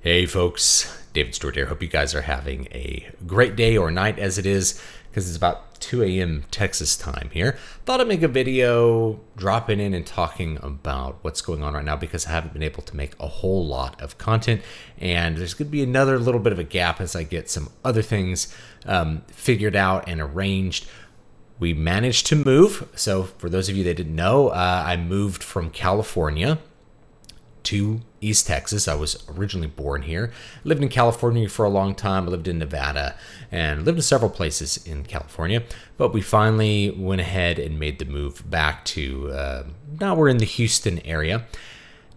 Hey folks, David Stewart here. Hope you guys are having a great day or night as it is, because it's about 2 a.m. Texas time here. Thought I'd make a video dropping in and talking about what's going on right now because I haven't been able to make a whole lot of content, and there's going to be another little bit of a gap as I get some other things figured out and arranged. We managed to move. So for those of you that didn't know, I moved from California to East Texas. I was originally born here. Lived in California for a long time. I lived in Nevada and lived in several places in California. But we finally went ahead and made the move back to, now we're in the Houston area.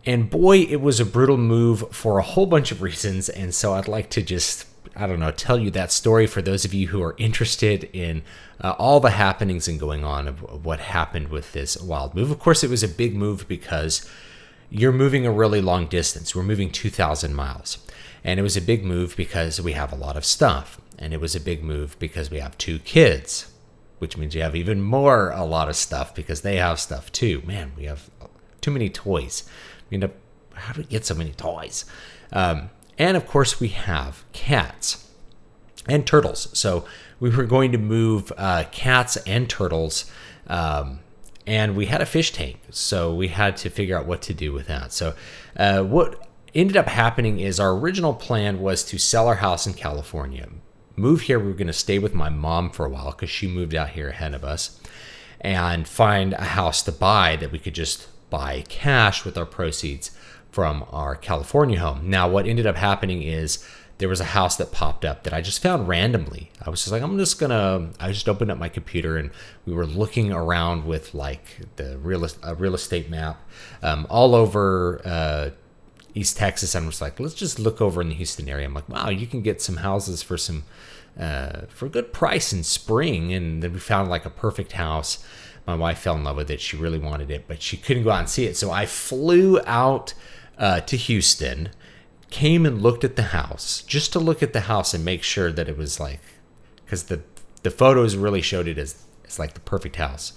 And boy, it was a brutal move for a whole bunch of reasons. And so I'd like to just, tell you that story for those of you who are interested in all the happenings and going on of what happened with this wild move. Of course, it was a big move because you're moving a really long distance. We're moving 2,000 miles. And it was a big move because we have a lot of stuff. And it was a big move because we have 2 kids, which means you have even more a lot of stuff because they have stuff too. Man, we have too many toys. We end up, how do we get so many toys? And of course, we have cats and turtles. So we were going to move cats and turtles. And we had a fish tank, so we had to figure out what to do with that. So what ended up happening is our original plan was to sell our house in California. Move here, we were going to stay with my mom for a while because she moved out here ahead of us, and find a house to buy that we could just buy cash with our proceeds from our California home. Now, what ended up happening is there was a house that popped up that I just found randomly. I was just like, I just opened up my computer and we were looking around with like the real estate map all over East Texas. I'm just like, let's just look over in the Houston area. I'm like, wow, you can get some houses for for a good price in spring. And then we found like a perfect house. My wife fell in love with it. She really wanted it, but she couldn't go out and see it. So I flew out to Houston, came and looked at the house just to look at the house and make sure that it was like, because the photos really showed it as like the perfect house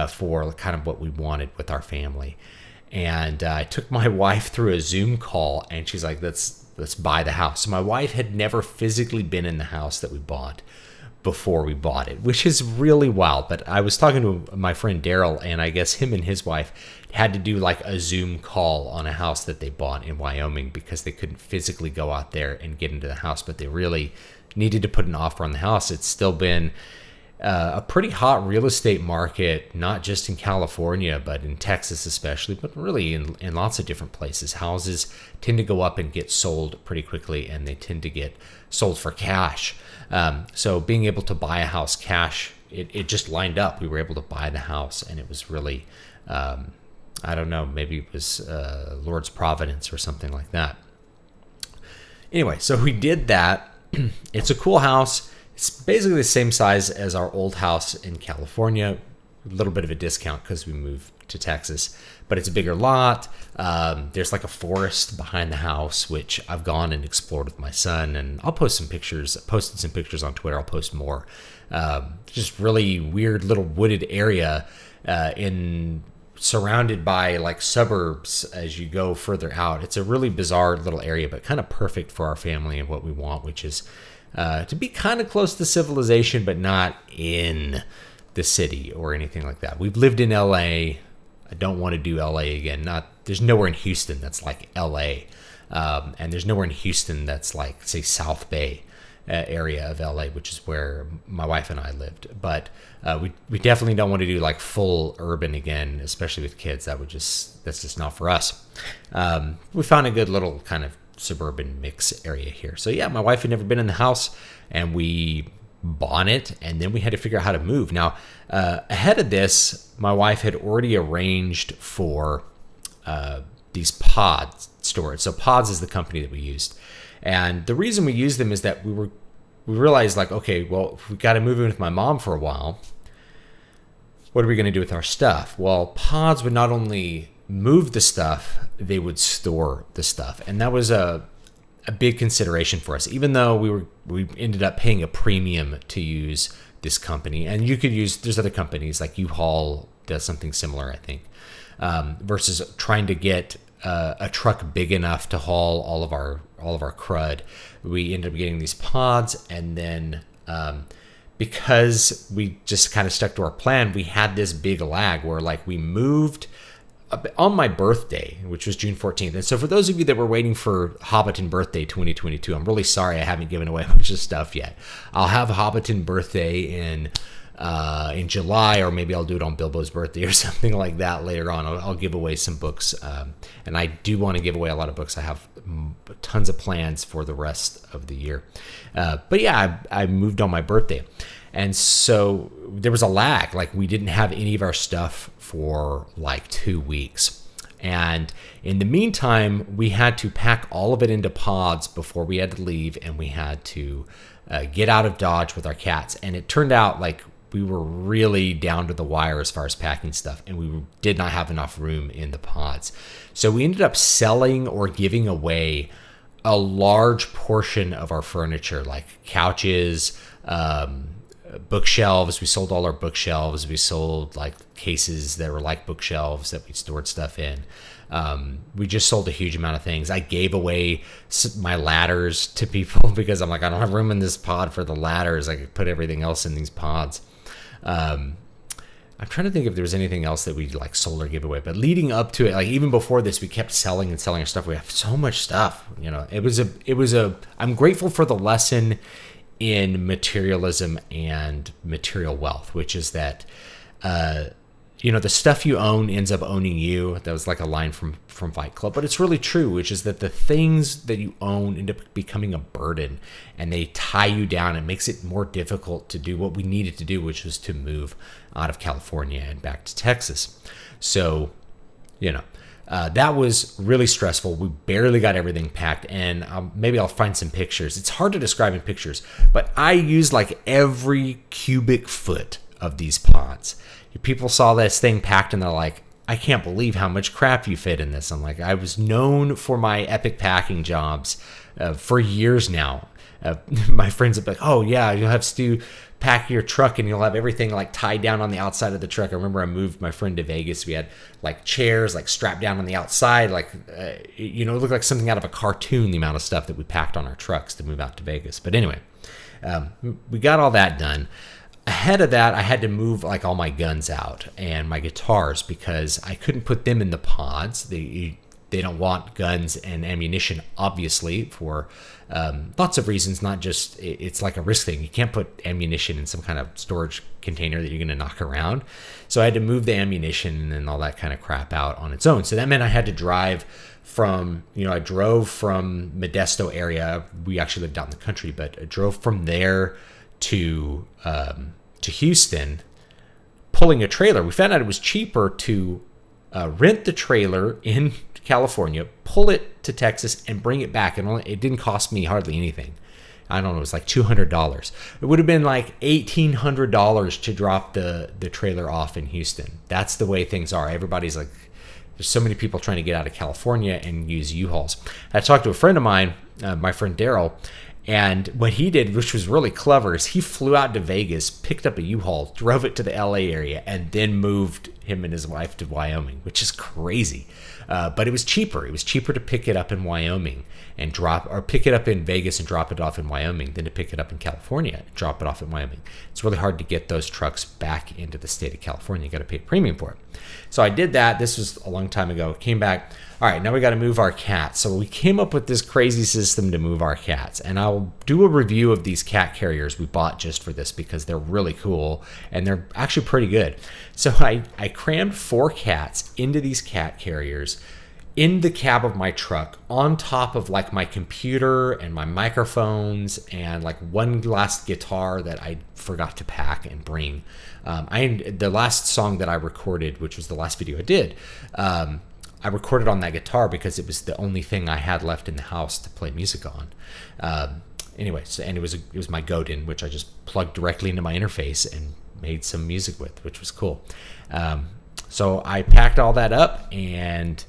for kind of what we wanted with our family. And I took my wife through a Zoom call and she's like, let's buy the house. So my wife had never physically been in the house that we bought before we bought it, which is really wild. But I was talking to my friend Daryl, and I guess him and his wife had to do like a Zoom call on a house that they bought in Wyoming because they couldn't physically go out there and get into the house, but they really needed to put an offer on the house. It's still been a pretty hot real estate market, not just in California, but in Texas especially, but really in lots of different places. Houses tend to go up and get sold pretty quickly, and they tend to get sold for cash. So being able to buy a house cash, it just lined up. We were able to buy the house, and it was really, maybe it was Lord's providence or something like that. Anyway, so we did that. It's a cool house. It's basically the same size as our old house in California, a little bit of a discount because we moved to Texas, but it's a bigger lot. There's like a forest behind the house, which I've gone and explored with my son, and I'll post some pictures, posted some pictures on Twitter. I'll post more. Just really weird little wooded area surrounded by like suburbs as you go further out. It's a really bizarre little area, but kind of perfect for our family and what we want, which is to be kind of close to civilization, but not in the city or anything like that. We've lived in LA. I don't want to do LA again. There's nowhere in Houston that's like LA. And there's nowhere in Houston that's like, say, South Bay area of LA, which is where my wife and I lived. But we definitely don't want to do like full urban again, especially with kids. That's just not for us. We found a good little kind of suburban mix area here. So yeah, my wife had never been in the house, and we bought it, and then we had to figure out how to move. Now, ahead of this, my wife had already arranged for these pod storage. So Pods is the company that we used, and the reason we used them is that we realized like, okay, well, if we got to move in with my mom for a while, what are we going to do with our stuff? Well, Pods would not only move the stuff, they would store the stuff, and that was a big consideration for us, even though we ended up paying a premium to use this company. And you could use, there's other companies like U-Haul does something similar, I think, versus trying to get a truck big enough to haul all of our crud. We ended up getting these pods, and then because we just kind of stuck to our plan, we had this big lag where like we moved on my birthday, which was June 14th. And so for those of you that were waiting for Hobbiton Birthday 2022, I'm really sorry I haven't given away a bunch of stuff yet. I'll have Hobbiton Birthday in July, or maybe I'll do it on Bilbo's birthday or something like that later on. I'll give away some books, and I do want to give away a lot of books. I have tons of plans for the rest of the year. But yeah, I moved on my birthday. And so there was a lag. Like we didn't have any of our stuff for like 2 weeks. And in the meantime, we had to pack all of it into pods before we had to leave, and we had to get out of Dodge with our cats. And it turned out like we were really down to the wire as far as packing stuff, and we did not have enough room in the pods. So we ended up selling or giving away a large portion of our furniture, like couches, bookshelves. We sold all our bookshelves. We sold like cases that were like bookshelves that we stored stuff in. We just sold a huge amount of things. I gave away my ladders to people because I'm like, I don't have room in this pod for the ladders. I could put everything else in these pods. I'm trying to think if there was anything else that we like sold or gave away, but leading up to it, like even before this, we kept selling and selling our stuff. We have so much stuff, you know. I'm grateful for the lesson in materialism and material wealth, which is that, the stuff you own ends up owning you. That was like a line from Fight Club, but it's really true, which is that the things that you own end up becoming a burden, and they tie you down. It makes it more difficult to do what we needed to do, which was to move out of California and back to Texas. So, that was really stressful. We barely got everything packed, and maybe I'll find some pictures. It's hard to describe in pictures, but I used like every cubic foot of these pods. People saw this thing packed, and they're like, I can't believe how much crap you fit in this. I'm like, I was known for my epic packing jobs for years now. My friends would be like, oh yeah, you'll have Stu pack your truck and you'll have everything like tied down on the outside of the truck. I remember I moved my friend to Vegas. We had like chairs like strapped down on the outside, like it looked like something out of a cartoon, the amount of stuff that we packed on our trucks to move out to Vegas. But anyway, we got all that done. Ahead of that, I had to move like all my guns out and my guitars because I couldn't put them in the pods. They don't want guns and ammunition, obviously, for lots of reasons, not just it's like a risk thing. You can't put ammunition in some kind of storage container that you're going to knock around. So I had to move the ammunition and all that kind of crap out on its own. So that meant I had to drive I drove from Modesto area. We actually lived out in the country, but I drove from there to Houston, pulling a trailer. We found out it was cheaper to rent the trailer in California, pull it to Texas, and bring it back. And it didn't cost me hardly anything. I don't know, it was like $200. It would have been like $1,800 to drop the trailer off in Houston. That's the way things are. Everybody's like, there's so many people trying to get out of California and use U-Hauls. I talked to a friend of mine, my friend Daryl, and what he did, which was really clever, is he flew out to Vegas, picked up a U-Haul, drove it to the LA area, and then moved him and his wife to Wyoming, which is crazy. But it was cheaper. It was cheaper to pick it up in Wyoming and pick it up in Vegas and drop it off in Wyoming than to pick it up in California and drop it off in Wyoming. It's really hard to get those trucks back into the state of California. You got to pay a premium for it. So I did that. This was a long time ago. Came back. All right, now we got to move our cats. So we came up with this crazy system to move our cats. And I'll do a review of these cat carriers we bought just for this because they're really cool and they're actually pretty good. So I crammed 4 cats into these cat carriers in the cab of my truck on top of like my computer and my microphones and like one last guitar that I forgot to pack and bring. The last song that I recorded, which was the last video I did, I recorded on that guitar because it was the only thing I had left in the house to play music on. Anyway, and it was my Godin, which I just plugged directly into my interface and made some music with, which was cool. So I packed all that up and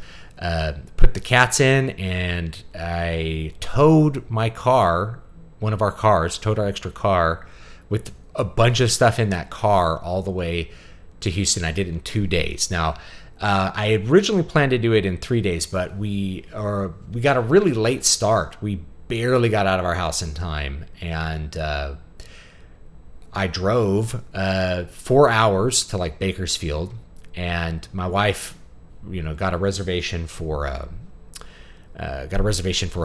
put the cats in, and I towed my car, towed our extra car with a bunch of stuff in that car all the way to Houston. I did it in 2 days. Now, I originally planned to do it in 3 days, but we got a really late start. We barely got out of our house in time, and I drove 4 hours to like Bakersfield, and my wife, got a reservation for a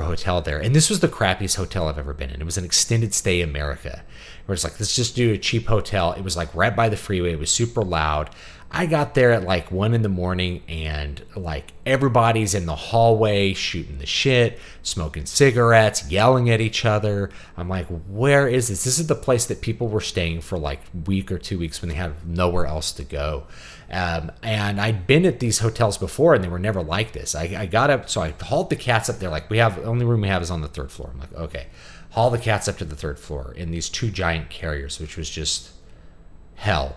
hotel there. And this was the crappiest hotel I've ever been in. It was an extended stay America. We're just like, let's just do a cheap hotel. It was like right by the freeway. It was super loud. I got there at like 1 a.m, and like everybody's in the hallway shooting the shit, smoking cigarettes, yelling at each other. I'm like, where is this? This is the place that people were staying for like a week or 2 weeks when they had nowhere else to go. And I'd been at these hotels before, and they were never like this. I got up, so I hauled the cats up there. Like, the only room we have is on the 3rd floor. I'm like, okay, haul the cats up to the 3rd floor in these 2 giant carriers, which was just hell.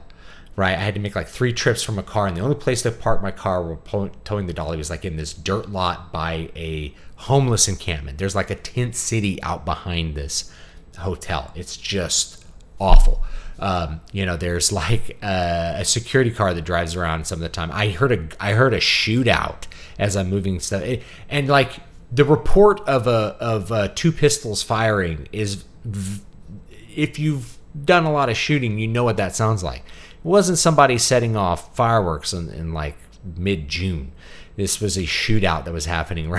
Right, I had to make like 3 trips from a car, and the only place to park my car while towing the dolly was like in this dirt lot by a homeless encampment. There's like a tent city out behind this hotel. It's just awful. There's like a security car that drives around some of the time. I heard a shootout as I'm moving stuff, and like the report of 2 pistols firing is, if you've done a lot of shooting, you know what that sounds like. It wasn't somebody setting off fireworks in like mid-June. This was a shootout that was happening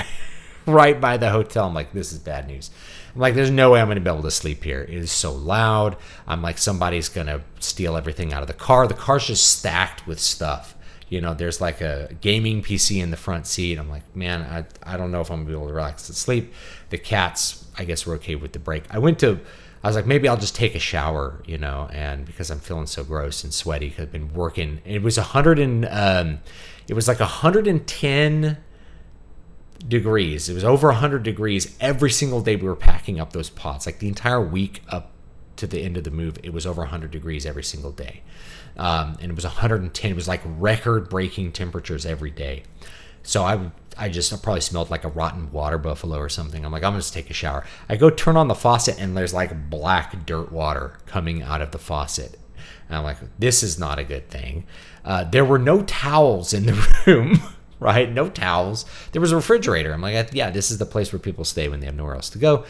right by the hotel. I'm like, this is bad news. I'm like, there's no way I'm going to be able to sleep here. It is so loud. I'm like, somebody's going to steal everything out of the car. The car's just stacked with stuff. There's like a gaming PC in the front seat. I'm like, man, I don't know if I'm going to be able to relax and sleep. The cats, I guess, were okay with the break. I was like, maybe I'll just take a shower, and because I'm feeling so gross and sweaty because I've been working. It was it was like 110 degrees. It was over 100 degrees every single day we were packing up those pots. Like the entire week up to the end of the move, it was over 100 degrees every single day. And it was 110. It was like record-breaking temperatures every day. So I probably smelled like a rotten water buffalo or something. I'm like, I'm going to take a shower. I go turn on the faucet, and there's like black dirt water coming out of the faucet. And I'm like, this is not a good thing. There were no towels in the room, right? No towels. There was a refrigerator. I'm like, yeah, this is the place where people stay when they have nowhere else to go.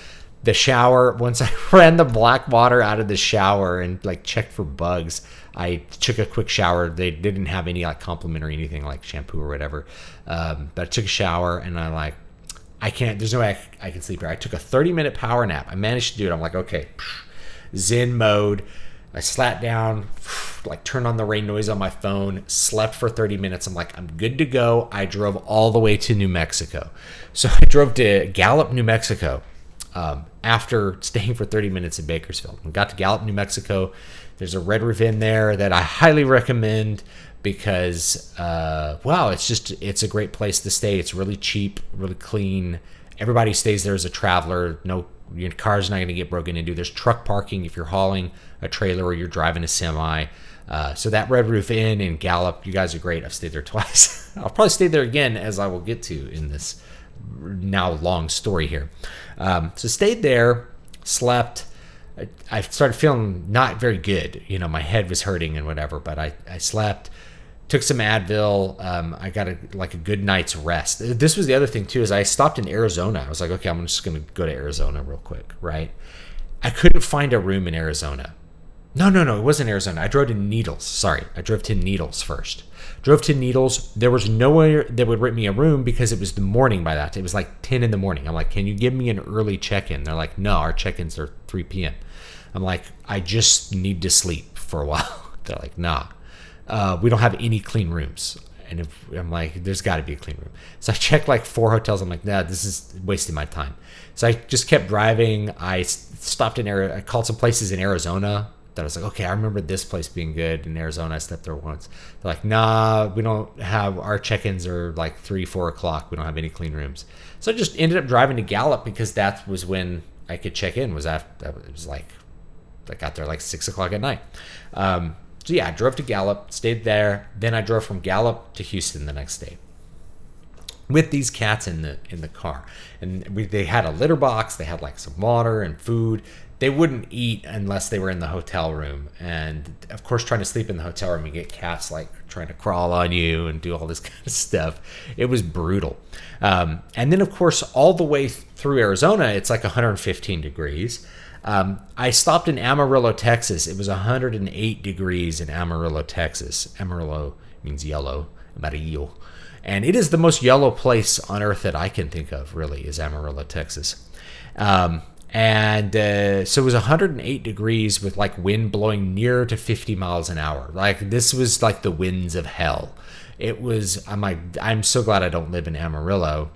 The shower, once I ran the black water out of the shower and like checked for bugs, I took a quick shower. They didn't have any like complimentary anything like shampoo or whatever. But I took a shower, and I'm like, there's no way I can sleep here. I took a 30-minute power nap. I managed to do it. I'm like, okay, Zen mode. I sat down, like turned on the rain noise on my phone, slept for 30 minutes. I'm like, I'm good to go. I drove all the way to New Mexico. So I drove to Gallup, New Mexico, after staying for 30 minutes in Bakersfield. I got to Gallup, New Mexico. There's a Red Roof Inn there that I highly recommend because, it's a great place to stay. It's really cheap, really clean. Everybody stays there as a traveler. No, your car's not going to get broken into. There's truck parking if you're hauling a trailer or you're driving a semi. So that Red Roof Inn in Gallup, you guys are great. I've stayed there twice. I'll probably stay there again, as I will get to in this now long story here. So stayed there, slept. I started feeling not very good. My head was hurting and whatever, but I slept, took some Advil. I got a good night's rest. This was the other thing too, is I stopped in Arizona. I was like, okay, I'm just going to go to Arizona real quick, right? I couldn't find a room in Arizona. No, it wasn't Arizona. I drove to Needles. Sorry, I drove to Needles first. Drove to Needles. There was nowhere that would rent me a room because it was the morning by that. It was like 10 in the morning. I'm like, can you give me an early check-in? They're like, no, our check-ins are 3 p.m. I'm like, I just need to sleep for a while. They're like, nah, we don't have any clean rooms. And I'm like, there's got to be a clean room. So I checked like 4 hotels. I'm like, nah, this is wasting my time. So I just kept driving. I stopped I called some places in Arizona that I was like, okay, I remember this place being good in Arizona. I slept there once. They're like, nah, we don't have, our check-ins are like 3-4 o'clock. We don't have any clean rooms. So I just ended up driving to Gallup because that was when I could check in. It was like, I got there like 6 o'clock at night. So yeah, I drove to Gallup, stayed there. Then I drove from Gallup to Houston the next day. with these cats in the car. And they had a litter box, they had like some water and food. They wouldn't eat unless they were in the hotel room. And of course, trying to sleep in the hotel room, you get cats like trying to crawl on you and do all this kind of stuff. It was brutal. And then of course, all the way through Arizona, it's like 115 degrees. I stopped in Amarillo, Texas. It was 108 degrees in Amarillo, Texas. Amarillo means yellow, amarillo. And it is the most yellow place on earth that I can think of, really, is Amarillo, Texas. So it was 108 degrees with like wind blowing near to 50 miles an hour. Like this was like the winds of hell. It was, I'm so glad I don't live in Amarillo.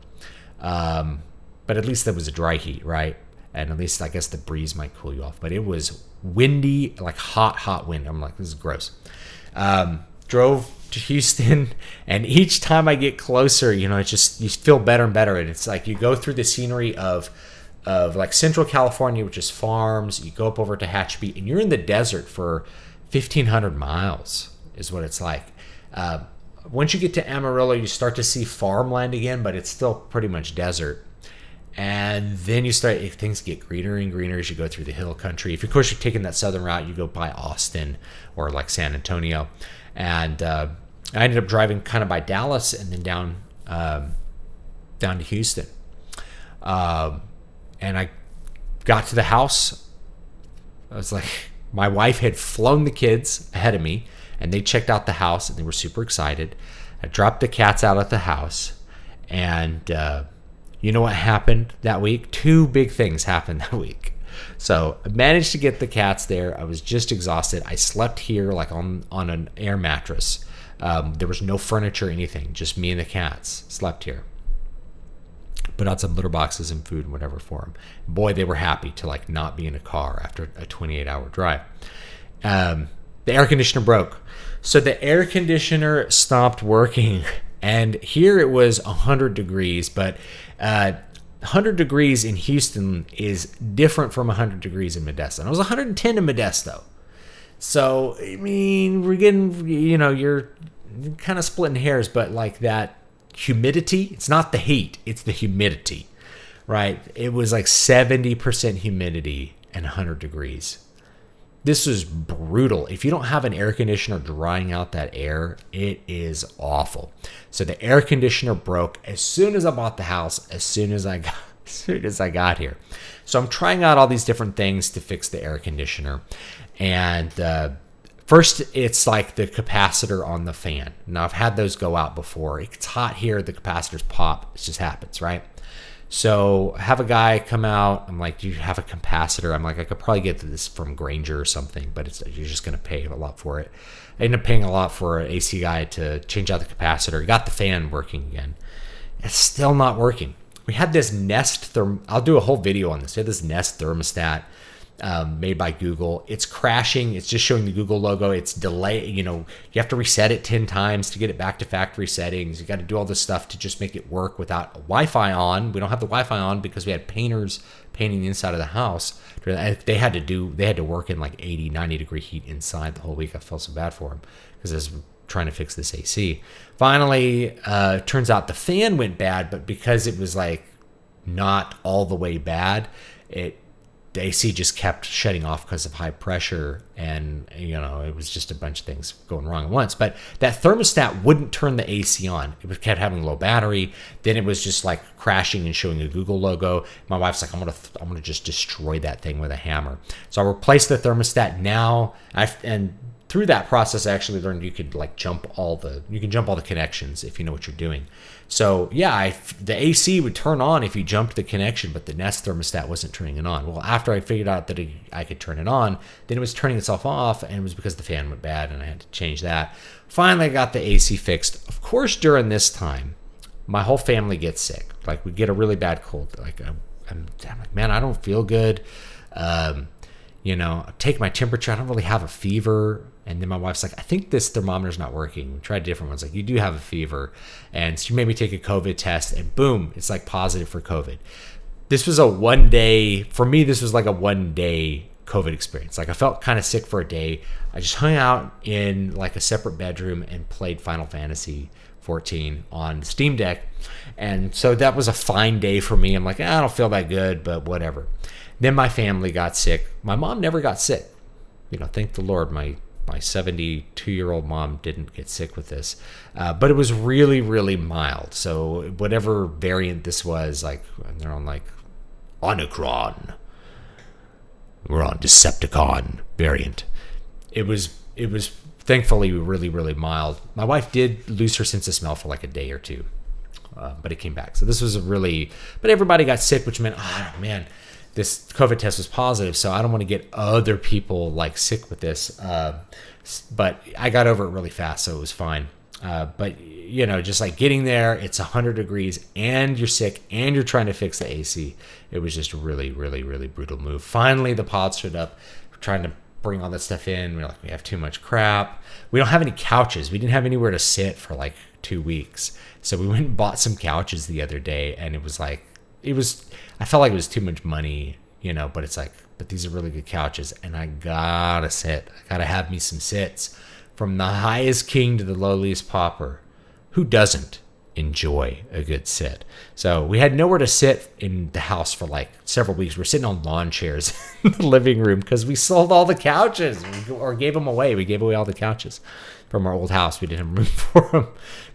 But at least there was a dry heat, right? And at least I guess the breeze might cool you off. But it was windy, like hot wind. I'm like, this is gross. Drove to Houston, and each time I get closer, it's just, you feel better and better. And it's like you go through the scenery of like Central California, which is farms. You go up over to Tehachapi, and you're in the desert for 1,500 miles is what it's like. Once you get to Amarillo, you start to see farmland again, but it's still pretty much desert. And then things get greener and greener as you go through the hill country. If of course you're taking that southern route, you go by Austin or like San Antonio. And I ended up driving kind of by Dallas and then down to Houston. And I got to the house. I was like, my wife had flown the kids ahead of me, and they checked out the house, and they were super excited. I dropped the cats out at the house, and you know what happened that week? 2 big things happened that week. So I managed to get the cats there. I was just exhausted. I slept here like on an air mattress. There was no furniture or anything, just me and the cats slept here. Put out some litter boxes and food and whatever for them. Boy, they were happy to like not be in a car after a 28-hour drive. The air conditioner broke. So the air conditioner stopped working. And here it was 100 degrees, but 100 degrees in Houston is different from 100 degrees in Modesto. And it was 110 in Modesto. So, I mean, we're getting, you're kind of splitting hairs, but like that humidity, it's not the heat, it's the humidity, right? It was like 70% humidity and 100 degrees. This was brutal. If you don't have an air conditioner drying out that air, it is awful. So the air conditioner broke as soon as I bought the house, as soon as I got here. So I'm trying out all these different things to fix the air conditioner. And first, it's like the capacitor on the fan. Now, I've had those go out before. It's hot here. The capacitors pop. It just happens, right? So have a guy come out. I'm like, do you have a capacitor? I'm like, I could probably get this from Grainger or something, but you're just going to pay a lot for it. I ended up paying a lot for an AC guy to change out the capacitor. Got the fan working again. It's still not working. We had this Nest I'll do a whole video on this. We had this Nest thermostat made by Google. It's crashing. It's just showing the Google logo. It's delay. You have to reset it 10 times to get it back to factory settings. You got to do all this stuff to just make it work without Wi-Fi on. We don't have the Wi-Fi on because we had painters painting the inside of the house. They had to work in like 80, 90 degree heat inside the whole week. I felt so bad for them because I was trying to fix this AC. Finally, turns out the fan went bad, but because it was like not all the way bad, the AC just kept shutting off because of high pressure, and it was just a bunch of things going wrong at once. But that thermostat wouldn't turn the AC on. It kept having low battery. Then it was just like crashing and showing a Google logo. My wife's like, I'm gonna just destroy that thing with a hammer. So I replaced the thermostat now, and through that process, I actually learned you could like jump all the connections if you know what you're doing. So yeah, the AC would turn on if you jumped the connection, but the Nest thermostat wasn't turning it on. Well, after I figured out that I could turn it on, then it was turning itself off, and it was because the fan went bad, and I had to change that. Finally, I got the AC fixed. Of course, during this time, my whole family gets sick. Like we get a really bad cold. Like I'm like, man, I don't feel good. Take my temperature. I don't really have a fever. And then my wife's like, I think this thermometer's not working. We tried different ones. Like, you do have a fever. And she made me take a COVID test, and boom, it's like positive for COVID. This was for me, this was like a 1-day COVID experience. Like I felt kind of sick for a day. I just hung out in like a separate bedroom and played Final Fantasy 14 on Steam Deck. And so that was a fine day for me. I'm like, I don't feel that good, but whatever. Then my family got sick. My mom never got sick. Thank the Lord, my 72-year-old mom didn't get sick with this. But it was really, really mild. So whatever variant this was, like they're on like Omicron. We're on Decepticon variant. It was thankfully really, really mild. My wife did lose her sense of smell for like a day or two, but it came back. So this was but everybody got sick, which meant, oh man, this COVID test was positive. So I don't want to get other people like sick with this. But I got over it really fast, so it was fine. But just like getting there, it's 100 degrees and you're sick and you're trying to fix the AC. It was just a really, really, really brutal move. Finally, the pod stood up. We're trying to bring all that stuff in. We're like, we have too much crap. We don't have any couches. We didn't have anywhere to sit for like 2 weeks. So we went and bought some couches the other day, and I felt like it was too much money, but it's like, but these are really good couches, and I gotta sit. I gotta have me some sits. From the highest king to the lowliest pauper. Who doesn't enjoy a good sit? So we had nowhere to sit in the house for like several weeks. We're sitting on lawn chairs in the living room because we sold all the couches or gave them away. We gave away all the couches from our old house. We didn't have room for them.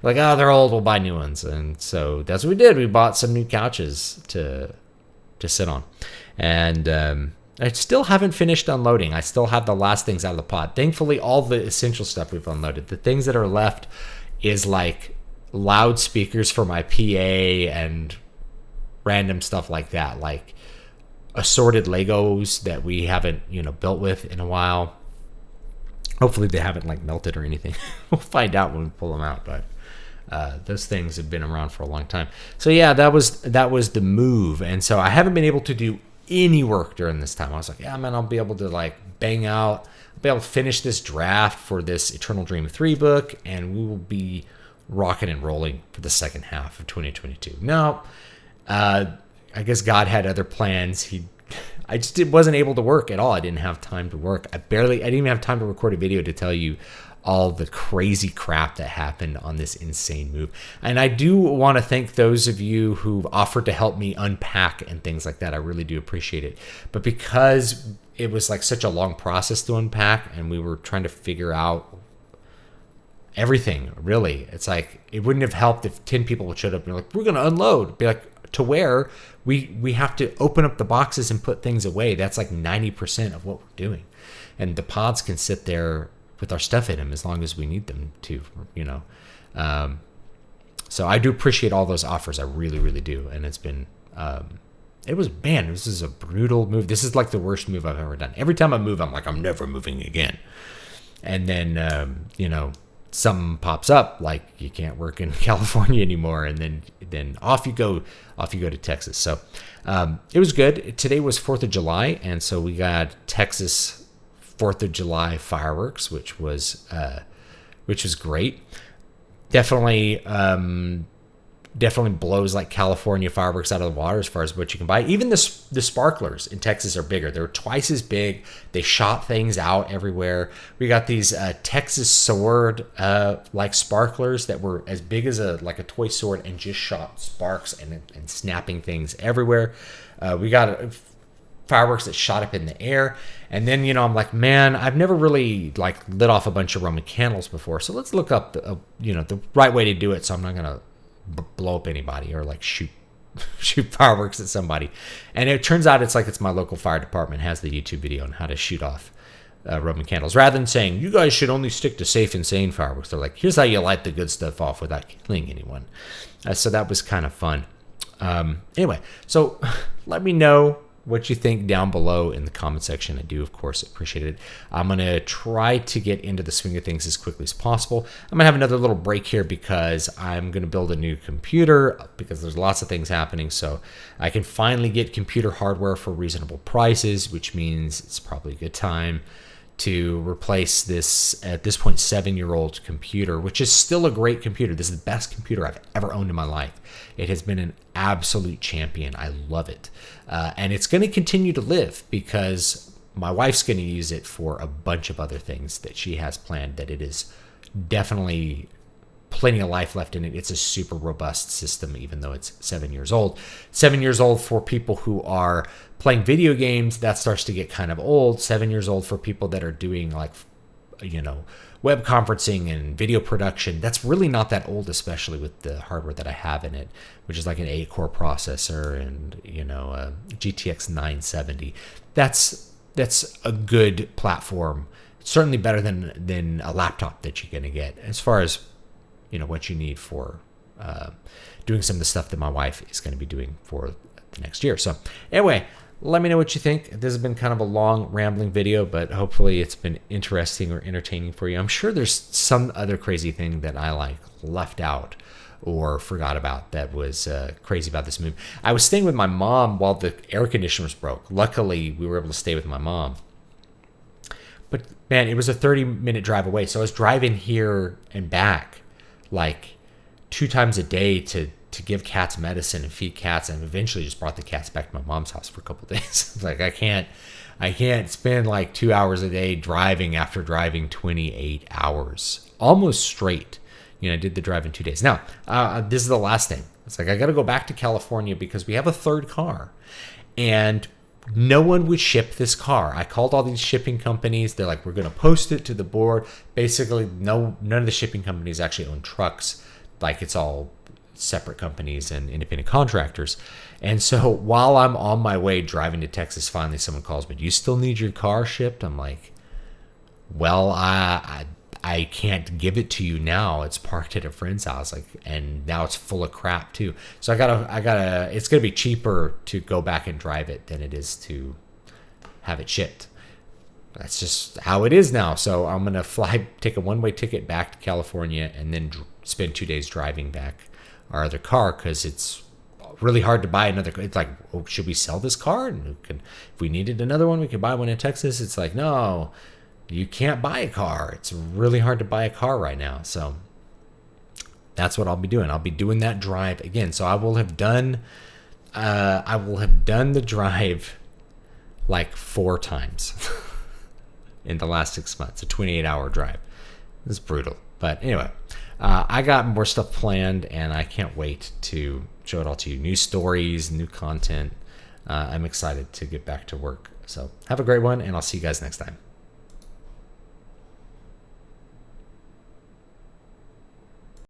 We're like, oh, they're old. We'll buy new ones. And so that's what we did. We bought some new couches to sit on. And I still haven't finished unloading. I still have the last things out of the pod. Thankfully, all the essential stuff we've unloaded. The things that are left is like loudspeakers for my PA and random stuff like that, like assorted Legos that we haven't, built with in a while. Hopefully they haven't like melted or anything. We'll find out when we pull them out, but those things have been around for a long time. So yeah, that was the move. And so I haven't been able to do any work during this time. I was like, yeah, man, I'll be able to like bang out, I'll be able to finish this draft for this Eternal Dream 3 book, and we will be rocking and rolling for the second half of 2022. No, I guess God had other plans. It wasn't able to work at all. I didn't have time to work. I didn't even have time to record a video to tell you all the crazy crap that happened on this insane move. And I do want to thank those of you who've offered to help me unpack and things like that. I really do appreciate it. But because it was like such a long process to unpack, and we were trying to figure out everything, really, it's like it wouldn't have helped if 10 people would show up and be like, we're going to unload. Be like, to where we have to open up the boxes and put things away. That's like 90% of what we're doing. And the pods can sit there with our stuff in them as long as we need them to, so I do appreciate all those offers. I really, really do. And it's been, this is a brutal move. This is like the worst move I've ever done. Every time I move, I'm like, I'm never moving again. And then, something pops up, like you can't work in California anymore. And then off you go to Texas. So, it was good. Today was 4th of July. And so we got Texas 4th of July fireworks, which was great. Definitely blows like California fireworks out of the water as far as what you can buy. Even the sparklers in Texas are bigger. They're twice as big. They shot things out everywhere. We got these Texas sword like sparklers that were as big as a toy sword and just shot sparks and snapping things everywhere. We got fireworks that shot up in the air. And then, I'm like, man, I've never really lit off a bunch of Roman candles before. So let's look up the right way to do it. So I'm not going to blow up anybody or shoot fireworks at somebody. And it turns out it's my local fire department has the YouTube video on how to shoot off Roman candles. Rather than saying, you guys should only stick to safe and sane fireworks, they're like, here's how you light the good stuff off without killing anyone. So that was kind of fun. Anyway, so let me know what you think down below in the comment section. I do, of course, appreciate it. I'm going to try to get into the swing of things as quickly as possible. I'm going to have another little break here because I'm going to build a new computer because there's lots of things happening. So I can finally get computer hardware for reasonable prices, which means it's probably a good time to replace this, at this point, 7-year-old computer, which is still a great computer. This is the best computer I've ever owned in my life. It has been an absolute champion. I love it. And it's going to continue to live because my wife's going to use it for a bunch of other things that she has planned that it is definitely plenty of life left in it. It's a super robust system, even though it's 7 years old. 7 years old for people who are playing video games, that starts to get kind of old. 7 years old for people that are doing like, web conferencing and video production. That's really not that old, especially with the hardware that I have in it, which is like an 8-core processor and, a GTX 970. That's a good platform. Certainly better than a laptop that you're going to get as far as, what you need for doing some of the stuff that my wife is going to be doing for the next year. So anyway, let me know what you think. This has been kind of a long, rambling video, but hopefully it's been interesting or entertaining for you. I'm sure there's some other crazy thing that I left out or forgot about that was crazy about this move. I was staying with my mom while the air conditioner was broke. Luckily, we were able to stay with my mom. But man, it was a 30-minute drive away. So I was driving here and back like 2 times a day to give cats medicine and feed cats, and eventually just brought the cats back to my mom's house for a couple of days. It's like I can't spend like 2 hours a day driving after driving 28 hours almost straight. I did the drive in 2 days. Now, this is the last thing. It's like I got to go back to California because we have a third car, and no one would ship this car. I called all these shipping companies. They're like, we're going to post it to the board. Basically, none of the shipping companies actually own trucks. Like, it's all separate companies and independent contractors. And so while I'm on my way driving to Texas, finally someone calls me, do you still need your car shipped? I'm like, well, I can't give it to you now. It's parked at a friend's house, and now it's full of crap too. So I gotta. It's gonna be cheaper to go back and drive it than it is to have it shipped. That's just how it is now. So I'm gonna take a one-way ticket back to California, and then spend 2 days driving back our other car because it's really hard to buy another. It's like, oh, should we sell this car? And if we needed another one, we could buy one in Texas. It's like, no. You can't buy a car. It's really hard to buy a car right now. So that's what I'll be doing. I'll be doing that drive again. So I will have done the drive like 4 times in the last 6 months. A 28-hour drive. It's brutal. But anyway, I got more stuff planned, and I can't wait to show it all to you. New stories, new content. I'm excited to get back to work. So have a great one, and I'll see you guys next time.